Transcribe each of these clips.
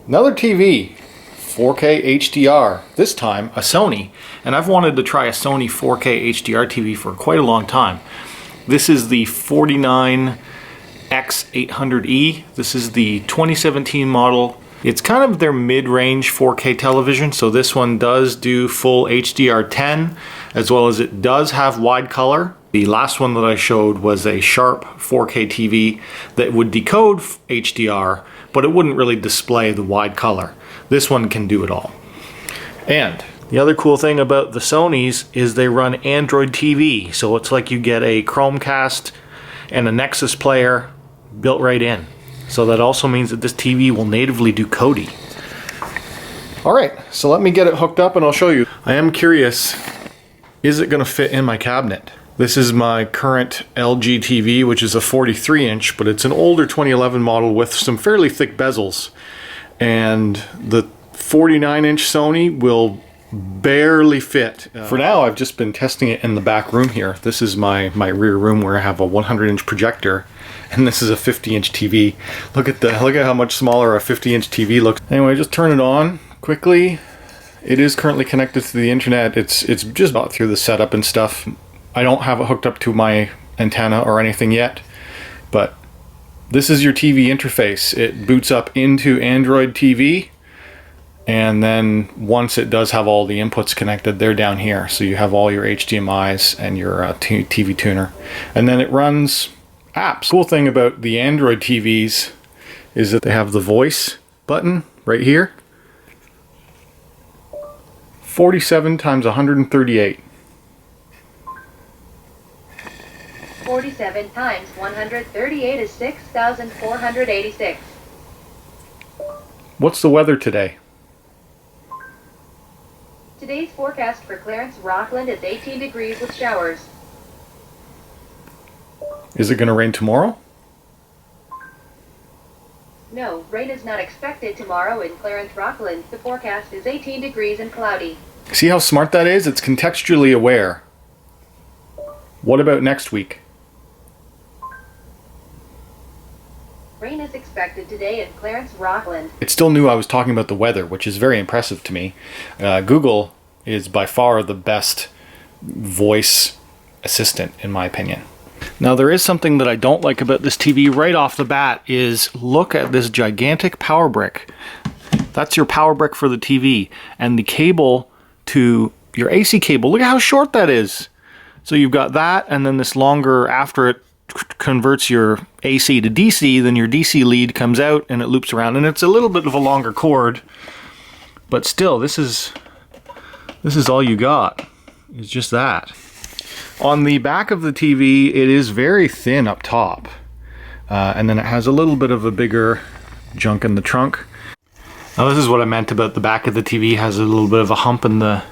Another TV, 4K HDR, this time a Sony, and I've wanted to try a Sony 4K HDR TV for quite a long time. This is the 49 X800E. This is the 2017 model. It's kind of their mid-range 4K television, so this one does do full HDR10, as well as it does have wide color. The last one that I showed was a sharp 4K TV that would decode HDR, but it wouldn't really display the wide color. This one can do it all. And the other cool thing about the Sonys is they run Android TV, so it's like you get a Chromecast and a Nexus player built right in. So that also means that this TV will natively do Kodi. Alright, so let me get it hooked up and I'll show you. I am curious, is it going to fit in my cabinet? This is my current LG TV, which is a 43 inch, but it's an older 2011 model with some fairly thick bezels. And the 49 inch Sony will barely fit. For now, I've just been testing it in the back room here. This is my rear room where I have a 100 inch projector, and this is a 50 inch TV. Look at how much smaller a 50 inch TV looks. Anyway, just turn it on quickly. It is currently connected to the internet. It's just about through the setup and stuff. I don't have it hooked up to my antenna or anything yet, but this is your TV interface. It boots up into Android TV, and then once it does have all the inputs connected, they're down here. So you have all your HDMIs and your TV tuner, and then it runs apps. Cool thing about the Android TVs is that they have the voice button right here. 47 times 138. 47 times 138 is 6,486. What's the weather today? Today's forecast for Clarence, Rockland is 18 degrees with showers. Is it going to rain tomorrow? No, rain is not expected tomorrow in Clarence, Rockland. The forecast is 18 degrees and cloudy. See how smart that is? It's contextually aware. What about next week? Rain is expected today in Clarence, Rockland. It still knew I was talking about the weather, which is very impressive to me. Google is by far the best voice assistant, in my opinion. Now, there is something that I don't like about this TV right off the bat is look at this gigantic power brick. That's your power brick for the TV. And the cable to your AC cable, look at how short that is. So you've got that, and then this longer, after it converts your AC to DC, then your DC lead comes out and it loops around, and it's a little bit of a longer cord, but still, this is all you got. It's just that. On the back of the TV, it is very thin up top, and then it has a little bit of a bigger junk in the trunk. Now, this is what I meant about the back of the TV. It has a little bit of a hump in the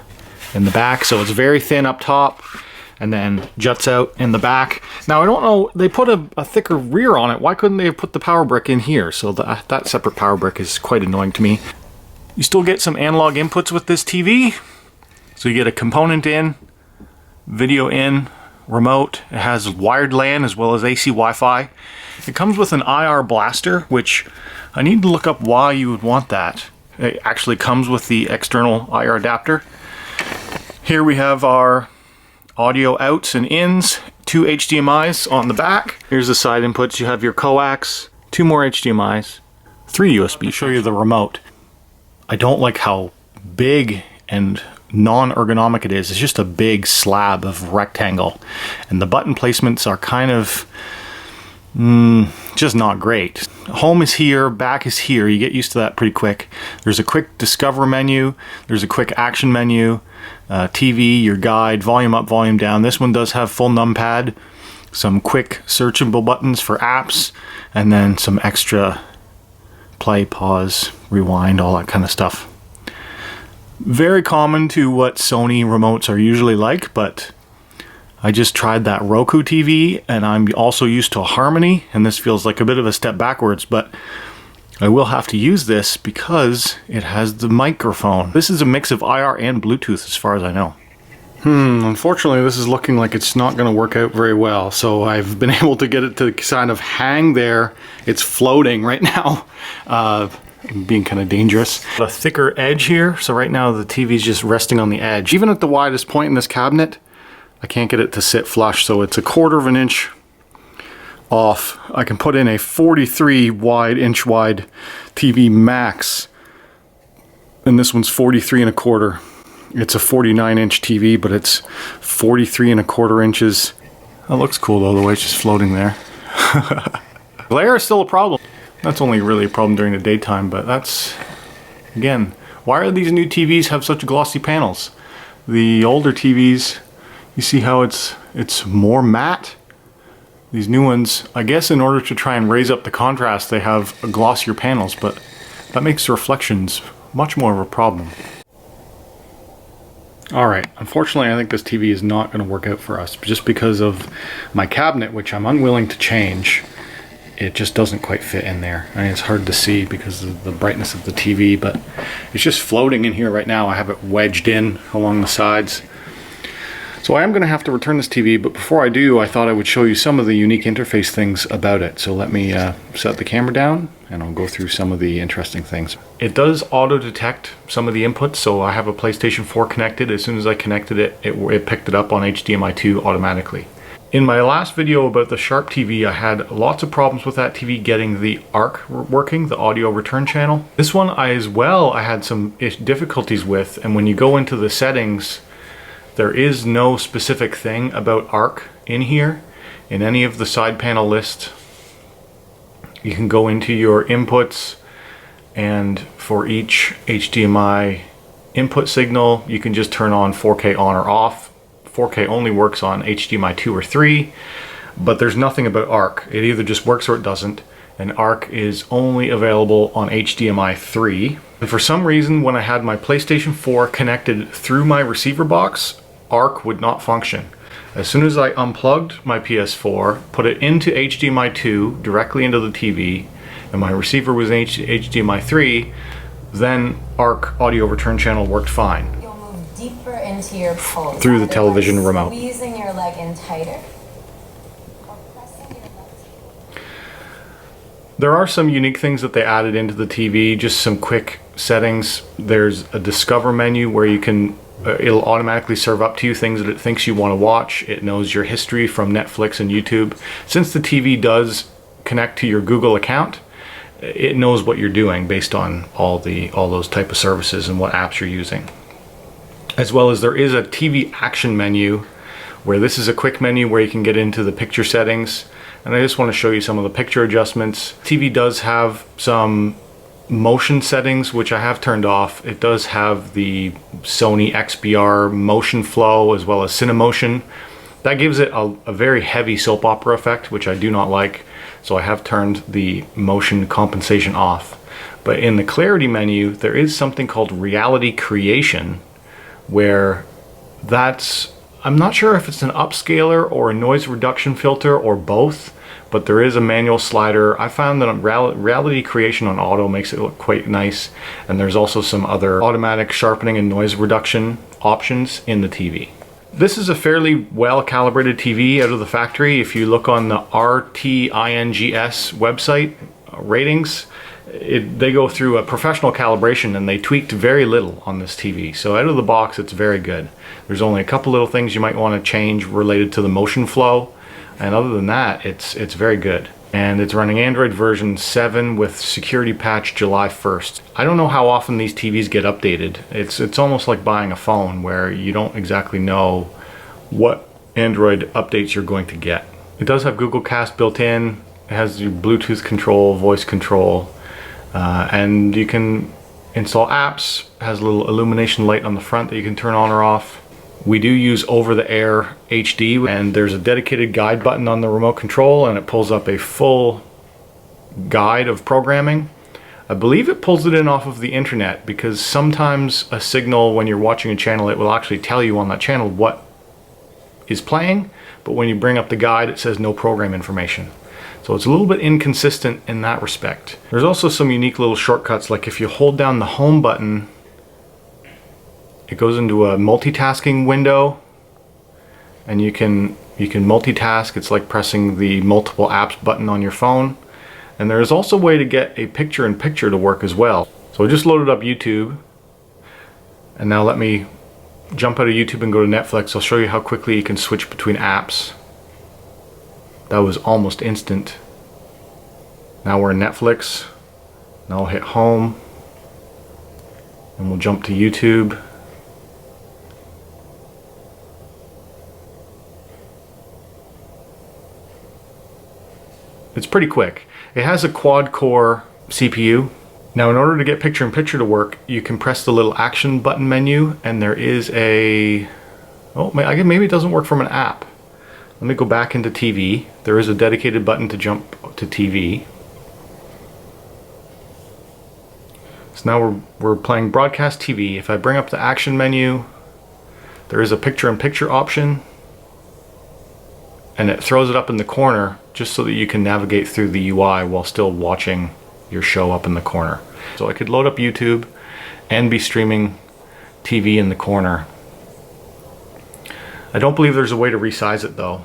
back, so it's very thin up top and then juts out in the back. Now, I don't know, they put a thicker rear on it. Why couldn't they have put the power brick in here? So that separate power brick is quite annoying to me. You still get some analog inputs with this TV. So you get a component in, video in, remote. It has wired LAN as well as AC Wi-Fi. It comes with an IR blaster, which I need to look up why you would want that. It actually comes with the external IR adapter. Here we have our audio outs and ins, 2 HDMIs on the back. Here's the side inputs. You have your coax, 2 more HDMIs, 3 USB. I'll show you the remote. I don't like how big and non-ergonomic it is. It's just a big slab of rectangle, and the button placements are kind of just not great. Home is here, back is here. You get used to that pretty quick. There's a quick discover menu, there's a quick action menu, TV, your guide, volume up, volume down. This one does have full numpad, some quick searchable buttons for apps, and then some extra play, pause, rewind, all that kind of stuff. Very common to what Sony remotes are usually like, but I just tried that Roku TV, and I'm also used to a Harmony, and this feels like a bit of a step backwards, but I will have to use this because it has the microphone. This is a mix of IR and Bluetooth as far as I know. Unfortunately, this is looking like it's not going to work out very well, so I've been able to get it to kind of hang there. It's floating right now. being kind of dangerous. A thicker edge here, so right now the TV is just resting on the edge. Even at the widest point in this cabinet, I can't get it to sit flush, so it's a 1/4 inch off. I can put in a 43 inch wide TV max, and this one's 43 1/4. It's a 49 inch TV, but it's 43 1/4 inches. That looks cool though, the way it's just floating there. Glare is still a problem. That's only really a problem during the daytime, but that's, again, why are these new TVs have such glossy panels? The older TVs, you see how it's more matte? These new ones, I guess in order to try and raise up the contrast, they have glossier panels, but that makes the reflections much more of a problem. Alright, unfortunately I think this TV is not going to work out for us, just because of my cabinet, which I'm unwilling to change. It just doesn't quite fit in there. I mean, it's hard to see because of the brightness of the TV, but it's just floating in here right now. I have it wedged in along the sides. So I am going to have to return this TV, but before I do, I thought I would show you some of the unique interface things about it. So let me set the camera down and I'll go through some of the interesting things. It does auto detect some of the inputs, so I have a PlayStation 4 connected. As soon as I connected it, it picked it up on HDMI 2 automatically. In my last video about the Sharp TV, I had lots of problems with that TV getting the ARC working, the audio return channel. This one I had some difficulties with, and when you go into the settings, there is no specific thing about ARC in here. In any of the side panel list, you can go into your inputs, and for each HDMI input signal, you can just turn on 4K on or off. 4K only works on HDMI 2 or 3, but there's nothing about ARC. It either just works or it doesn't, and ARC is only available on HDMI 3. And for some reason, when I had my PlayStation 4 connected through my receiver box, ARC would not function. As soon as I unplugged my PS4, put it into HDMI 2, directly into the TV, and my receiver was in HDMI 3, then ARC audio return channel worked fine. Deeper into your pose through the television remote. Squeezing your leg in tighter. There are some unique things that they added into the TV, just some quick settings. There's a discover menu where you can, it'll automatically serve up to you things that it thinks you want to watch. It knows your history from Netflix and YouTube. Since the TV does connect to your Google account, it knows what you're doing based on all those type of services and what apps you're using. As well as there is a TV action menu, where this is a quick menu where you can get into the picture settings. And I just want to show you some of the picture adjustments. TV does have some motion settings, which I have turned off. It does have the Sony XBR motion flow as well as Cinemotion. That gives it a very heavy soap opera effect, which I do not like. So I have turned the motion compensation off. But in the clarity menu, there is something called reality creation, where I'm not sure if it's an upscaler or a noise reduction filter or both, but there is a manual slider. I found that reality creation on auto makes it look quite nice, and there's also some other automatic sharpening and noise reduction options in the TV. This is a fairly well calibrated TV out of the factory. If you look on the RTINGS website ratings, they go through a professional calibration, and they tweaked very little on this TV. So out of the box, it's very good. There's only a couple little things you might want to change related to the motion flow, and other than that, it's very good. And it's running Android version 7 with security patch July 1st. I don't know how often these TVs get updated. It's almost like buying a phone, where you don't exactly know what Android updates you're going to get. It does have Google Cast built in. It has your Bluetooth control, voice control, and you can install apps. It has a little illumination light on the front that you can turn on or off. We do use over-the-air HD, and there's a dedicated guide button on the remote control, and it pulls up a full guide of programming. I believe it pulls it in off of the internet, because sometimes a signal, when you're watching a channel, it will actually tell you on that channel what is playing, but when you bring up the guide, it says no program information. So it's a little bit inconsistent in that respect. There's also some unique little shortcuts, like if you hold down the home button, it goes into a multitasking window, and you can multitask. It's like pressing the multiple apps button on your phone. And there is also a way to get a picture-in-picture to work as well. So I just loaded up YouTube, and now let me jump out of YouTube and go to Netflix. I'll show you how quickly you can switch between apps. That was almost instant. Now we're in Netflix. Now I'll hit home, and we'll jump to YouTube. It's pretty quick. It has a quad-core CPU. Now in order to get picture-in-picture to work, you can press the little action button menu, and there is a... oh, maybe it doesn't work from an app. Let me go back into TV. There is a dedicated button to jump to TV. So now we're playing broadcast TV. If I bring up the action menu, there is a picture-in-picture option, and it throws it up in the corner just so that you can navigate through the UI while still watching your show up in the corner. So I could load up YouTube and be streaming TV in the corner. I don't believe there's a way to resize it though.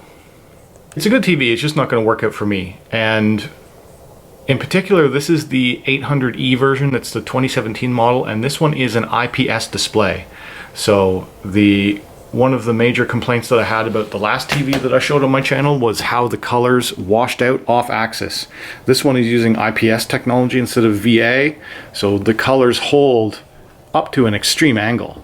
It's a good TV, it's just not going to work out for me. And in particular, this is the 800E version. It's the 2017 model, and this one is an IPS display. So one of the major complaints that I had about the last TV that I showed on my channel was how the colors washed out off axis. This one is using IPS technology instead of VA, so the colors hold up to an extreme angle.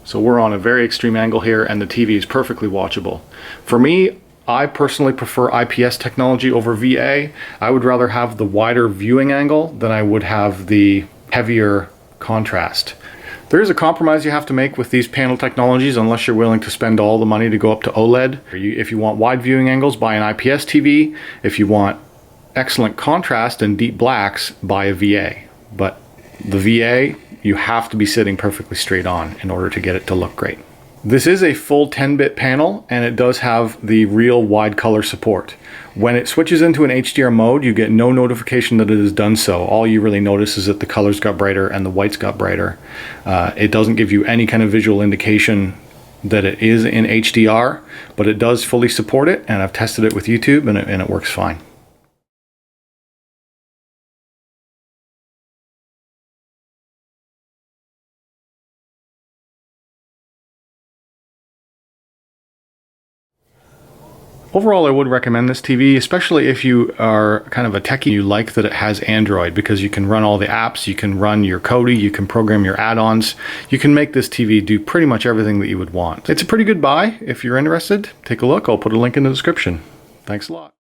So we're on a very extreme angle here, and the TV is perfectly watchable. For me, I personally prefer IPS technology over VA. I would rather have the wider viewing angle than I would have the heavier contrast. There is a compromise you have to make with these panel technologies unless you're willing to spend all the money to go up to OLED. If you want wide viewing angles, buy an IPS TV. If you want excellent contrast and deep blacks, buy a VA. But the VA, you have to be sitting perfectly straight on in order to get it to look great. This is a full 10-bit panel, and it does have the real wide color support. When it switches into an HDR mode, you get no notification that it has done so. All you really notice is that the colors got brighter and the whites got brighter. It doesn't give you any kind of visual indication that it is in HDR, but it does fully support it, and I've tested it with YouTube, and it works fine. Overall, I would recommend this TV, especially if you are kind of a techie. You like that it has Android, because you can run all the apps, you can run your Kodi, you can program your add-ons. You can make this TV do pretty much everything that you would want. It's a pretty good buy. If you're interested, take a look. I'll put a link in the description. Thanks a lot.